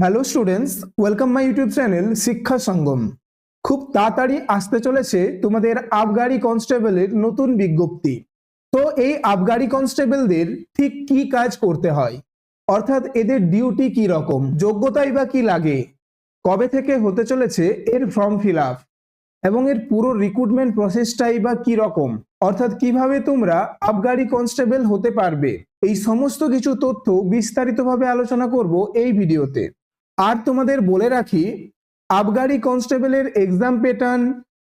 Hello students, welcome my YouTube channel শিক্ষা সঙ্গম। খুব তাড়াতাড়ি আসতে চলেছে তোমাদের আবগারি কনস্টেবলের নতুন বিজ্ঞপ্তি। তো এই আবগারি কনস্টেবলদের ঠিক কি কাজ করতে হয়, অর্থাৎ এদের ডিউটি কি রকম, যোগ্যতাই বা কি লাগে, কবে থেকে হতে চলেছে এর ফর্ম ফিল আপ এবং এর পুরো রিক্রুটমেন্ট প্রসেসটাই বা কি রকম, অর্থাৎ কিভাবে তোমরা আবগারি কনস্টেবল হতে পারবে, এই সমস্ত কিছু তথ্য বিস্তারিতভাবে আলোচনা করব এই ভিডিওতে। আর তোমাদের বলে রাখি, আবগারি কনস্টেবলের এক্সাম প্যাটার্ন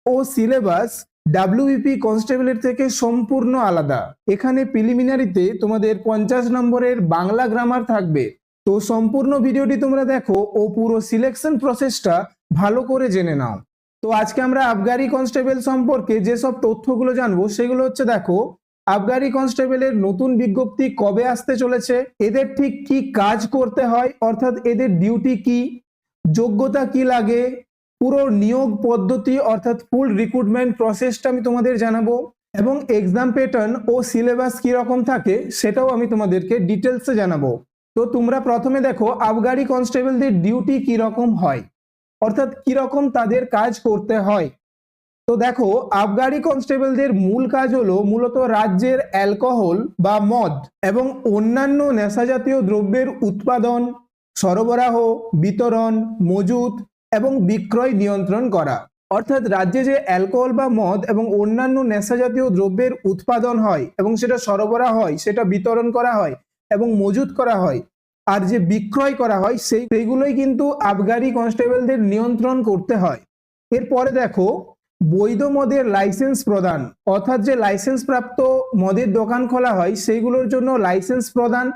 ও সিলেবাস ডাব্লিউবিপি কনস্টেবলের থেকে সম্পূর্ণ আলাদা। এখানে প্রিলিমিনারিতে তোমাদের 50 নম্বরের বাংলা গ্রামার থাকবে। তো সম্পূর্ণ ভিডিওটি তোমরা দেখো ও পুরো সিলেকশন প্রসেসটা ভালো করে জেনে নাও। তো আজকে আমরা আবগারি কনস্টেবল সম্পর্কে যেসব তথ্যগুলো জানবো সেগুলো হচ্ছে, দেখো আবগারি কনস্টেবলের নতুন বিজ্ঞপ্তি কবে আসতে চলেছে, এদের ঠিক কি কাজ করতে হয়, অর্থাৎ এদের ডিউটি কি, যোগ্যতা কি লাগে, পুরো নিয়োগ পদ্ধতি অর্থাৎ ফুল রিক্রুটমেন্ট প্রসেসটা আমি তোমাদের জানাবো, এবং এক্সাম প্যাটার্ন ও সিলেবাস কি রকম থাকে সেটাও আমি তোমাদেরকে ডিটেলসে জানাবো। তো তোমরা প্রথমে দেখো আবগারি কনস্টেবলদের ডিউটি কি রকম হয়, অর্থাৎ কি রকম তাদের কাজ করতে হয়। তো দেখো আবগারি কনস্টেবলদের মূল কাজ হলো মূলত রাজ্যের অ্যালকোহল বা মদ এবং অন্যান্য নেশাজাতীয় দ্রব্যের উৎপাদন, সরবরাহ, বিতরণ, মজুত এবং বিক্রয় নিয়ন্ত্রণ করা। অর্থাৎ রাজ্যে যে অ্যালকোহল বা মদ এবং অন্যান্য নেশাজাতীয় দ্রব্যের উৎপাদন হয় এবং সেটা সরবরাহ হয়, সেটা বিতরণ করা হয় এবং মজুত করা হয়, আর যে বিক্রয় করা হয় সেইগুলোই কিন্তু আবগারি কনস্টেবলদের নিয়ন্ত্রণ করতে হয়। এরপরে দেখো বৈধ মদের লাইসেন্স প্রদান, অর্থাৎ যে লাইসেন্স প্রাপ্ত মদের দোকান খোলা হয় সেইগুলোর জন্য লাইসেন্স প্রদান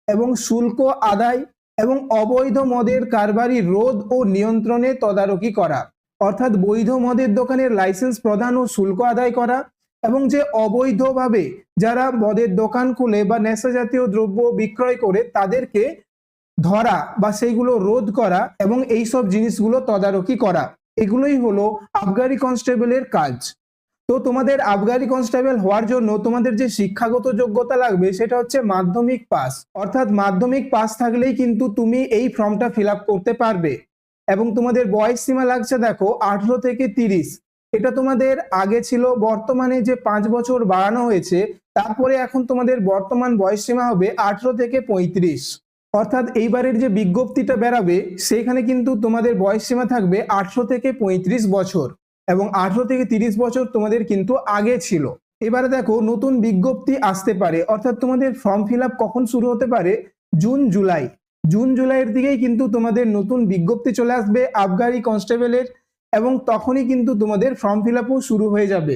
এবং শুল্ক আদায় এবং অবৈধ মদের কারবারি রোধ ও নিয়ন্ত্রণে তদারকি করা। অর্থাৎ বৈধ মদের দোকানের লাইসেন্স প্রদান ও শুল্ক আদায় করা এবং যে অবৈধভাবে যারা মদের দোকান খুলে বা নেশা জাতীয় দ্রব্য বিক্রয় করে তাদেরকে ধরা বা সেইগুলো রোধ করা এবং এই সব জিনিসগুলো তদারকি করা, এগুলোই হলো আবগারি কনস্টেবলের কাজ। তো তোমাদের আবগারি কনস্টেবল হওয়ার জন্য তোমাদের যে শিক্ষাগত যোগ্যতা লাগবে সেটা হচ্ছে মাধ্যমিক পাস, অর্থাৎ মাধ্যমিক পাস থাকলেই কিন্তু তুমি এই ফর্মটা ফিল আপ করতে পারবে। এবং তোমাদের বয়স সীমা লাগছে দেখো 18 থেকে 30। এটা তোমাদের আগে ছিল, বর্তমানে যে 5 বছর বাড়ানো হয়েছে তারপরে এখন তোমাদের বর্তমান বয়স সীমা হবে 18 থেকে 35। অর্থাৎ এইবারের যে বিজ্ঞপ্তিটা বেরাবে সেখানে কিন্তু তোমাদের বয়স সীমা থাকবে 18 থেকে 35 বছর এবং 18 থেকে 30 বছর তোমাদের কিন্তু আগে ছিল। এবারে দেখো নতুন বিজ্ঞপ্তি আসতে পারে, অর্থাৎ তোমাদের ফর্ম ফিল আপ কখন শুরু হতে পারে, জুন জুলাইয়ের দিকেই কিন্তু তোমাদের নতুন বিজ্ঞপ্তি চলে আসবে আবগারি কনস্টেবলের এবং তখনই কিন্তু তোমাদের ফর্ম ফিল আপও শুরু হয়ে যাবে।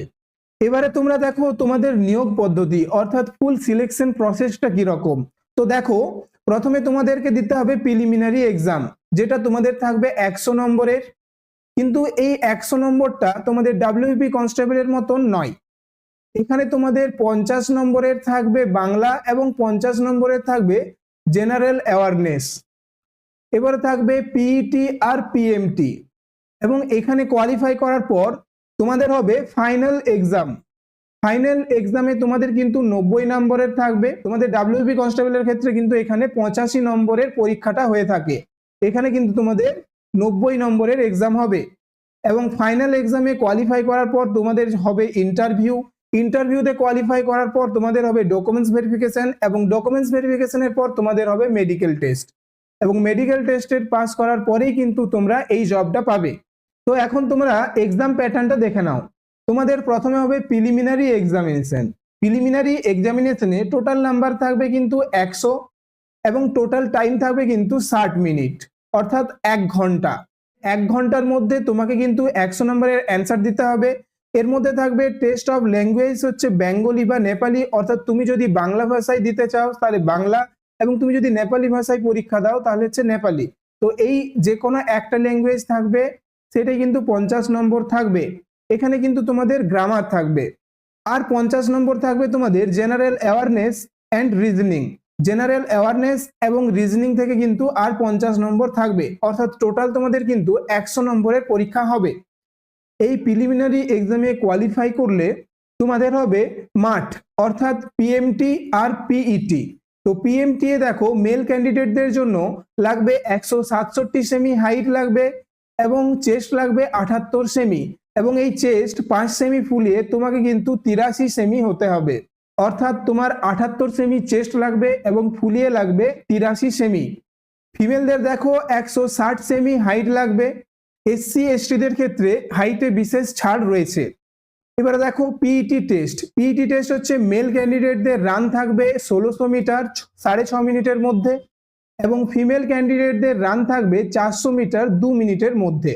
এবারে তোমরা দেখো তোমাদের নিয়োগ পদ্ধতি অর্থাৎ ফুল সিলেকশন প্রসেসটা কিরকম। তো দেখো প্রথমে তোমাদেরকে দিতে হবে প্রিলিমিনারি এক্সাম, যেটা তোমাদের থাকবে 100 নম্বরের। কিন্তু এই 100 নম্বরটা তোমাদের ডাব্লিউবিপি কনস্টেবলের মতন নয়। এখানে তোমাদের 50 নম্বরের থাকবে বাংলা এবং 50 নম্বরের থাকবে জেনারেল অ্যাওয়ারনেস। এবারে থাকবে পিইটি আর পিএমটি এবং এখানে কোয়ালিফাই করার পর তোমাদের হবে ফাইনাল এক্সাম। ফাইনাল এক্সামে তোমাদের কিন্তু 90 নম্বরের থাকবে। তোমাদের ডাব্লিউবি কনস্টেবলের ক্ষেত্রে কিন্তু এখানে 85 নম্বরের পরীক্ষাটা হয়ে থাকে, এখানে কিন্তু তোমাদের 90 নম্বরের এক্সাম হবে। এবং ফাইনাল এক্সামে কোয়ালিফাই করার পর তোমাদের হবে ইন্টারভিউতে কোয়ালিফাই করার পর তোমাদের হবে ডকুমেন্টস ভেরিফিকেশন এবং ডকুমেন্টস ভেরিফিকেশনের পর তোমাদের হবে মেডিকেল টেস্ট এবং মেডিকেল টেস্টের পাস করার পরেই কিন্তু তোমরা এই জবটা পাবে। তো এখন তোমরা এক্সাম প্যাটার্নটা দেখে নাও। তোমাদের প্রথমে হবে প্রিলিমিনারি এক্সামিনেশনে টোটাল নাম্বার থাকবে কিন্তু 100 এবং টোটাল টাইম থাকবে কিন্তু 60 মিনিট, অর্থাৎ 1 ঘন্টা। 1 ঘন্টার মধ্যে তোমাকে কিন্তু 100 নম্বরের অ্যান্সার দিতে হবে। এর মধ্যে থাকবে টেস্ট অফ ল্যাঙ্গুয়েজ হচ্ছে বেঙ্গলি বা নেপালি, অর্থাৎ তুমি যদি বাংলা ভাষায় দিতে চাও তাহলে বাংলা এবং তুমি যদি নেপালি ভাষায় পরীক্ষা দাও তাহলে হচ্ছে নেপালি। তো এই যে কোনো একটা ল্যাঙ্গুয়েজ থাকবে, সেটাই কিন্তু 50 নম্বর থাকবে। এখানে কিন্তু তোমাদের গ্রামার থাকবে। আর 50 নম্বর থাকবে তোমাদের general awareness and reasoning. General awareness এবং রিজনিং থেকে কিন্তু আর 50 নম্বর থাকবে, অর্থাৎ টোটাল তোমাদের কিন্তু 100 নম্বরের পরীক্ষা হবে। এই প্রিলিমিনারি এক্সামে কোয়ালিফাই করলে তোমাদের হবে মাঠ, অর্থাৎ পিএমটি আর পিইটি। তো পিএমটিএ দেখো মেল ক্যান্ডিডেটদের জন্য লাগবে 167 সেমি হাইট লাগবে এবং চেস্ট লাগবে 78 সেমি এবং এই চেস্ট 5 সেমি ফুলিয়ে তোমাকে কিন্তু 83 সেমি হতে হবে। অর্থাৎ তোমার 78 সেমি চেস্ট লাগবে এবং ফুলিয়ে লাগবে 83 সেমি। ফিমেলদের দেখো 160 সেমি হাইট লাগবে। এসসি এসটিদের ক্ষেত্রে হাইটে বিশেষ ছাড় রয়েছে। এবারে দেখো পিইটি টেস্ট। পিইটি টেস্ট হচ্ছে মেল ক্যান্ডিডেটদের রান থাকবে 1600 মিটার 6.5 মিনিটের মধ্যে এবং ফিমেল ক্যান্ডিডেটদের রান থাকবে 400 মিটার 2 মিনিটের মধ্যে।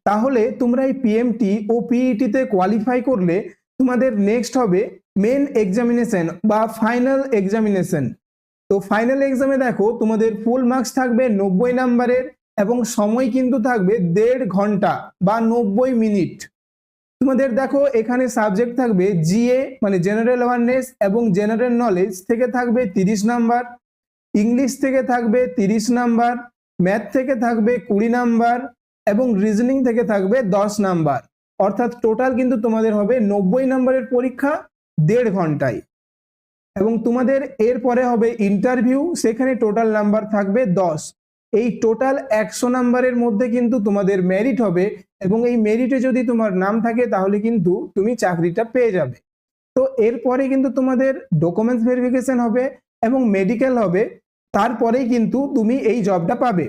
তাহলে তোমরা এই পিএমটি ও পিইটিতে কোয়ালিফাই করলে তোমাদের নেক্সট হবে মেন এক্সামিনেশন বা ফাইনাল এক্সামিনেশন। তো ফাইনাল এক্সামে দেখো তোমাদের ফুল মার্কস থাকবে 90 নাম্বারের এবং সময় কিন্তু থাকবে 1.5 ঘন্টা বা 90 মিনিট। তোমাদের দেখো এখানে সাবজেক্ট থাকবে জিএ মানে জেনারেল অ্যাওয়ারনেস এবং জেনারেল নলেজ থেকে থাকবে 30 নাম্বার, ইংলিশ থেকে থাকবে 30 নাম্বার, ম্যাথ থেকে থাকবে 20 নাম্বার এবং রিজনিং থেকে থাকবে 10 নাম্বার। অর্থাৎ টোটাল কিন্তু তোমাদের হবে 90 নাম্বারের পরীক্ষা 1.5 ঘন্টায়। এবং তোমাদের এরপরে হবে ইন্টারভিউ, সেখানে টোটাল নাম্বার থাকবে 10। এই টোটাল 100 নাম্বারের মধ্যে কিন্তু তোমাদের মেরিট হবে এবং এই মেরিটে যদি তোমার নাম থাকে তাহলে কিন্তু তুমি চাকরিটা পেয়ে যাবে। তো এরপরে কিন্তু তোমাদের ডকুমেন্টস ভেরিফিকেশন হবে এবং মেডিকেল হবে, তারপরেই কিন্তু তুমি এই জবটা পাবে।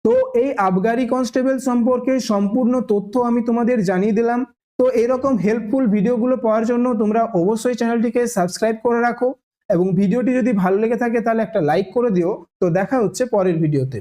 তো এই আবগারি কনস্টেবল সম্পর্কে সম্পূর্ণ তথ্য আমি তোমাদের জানিয়ে দিলাম। তো এরকম হেল্পফুল ভিডিওগুলো পাওয়ার জন্য তোমরা অবশ্যই চ্যানেলটিকে সাবস্ক্রাইব করে রাখো এবং ভিডিওটি যদি ভালো লেগে থাকে তাহলে একটা লাইক করে দিও। তো দেখা হচ্ছে পরের ভিডিওতে।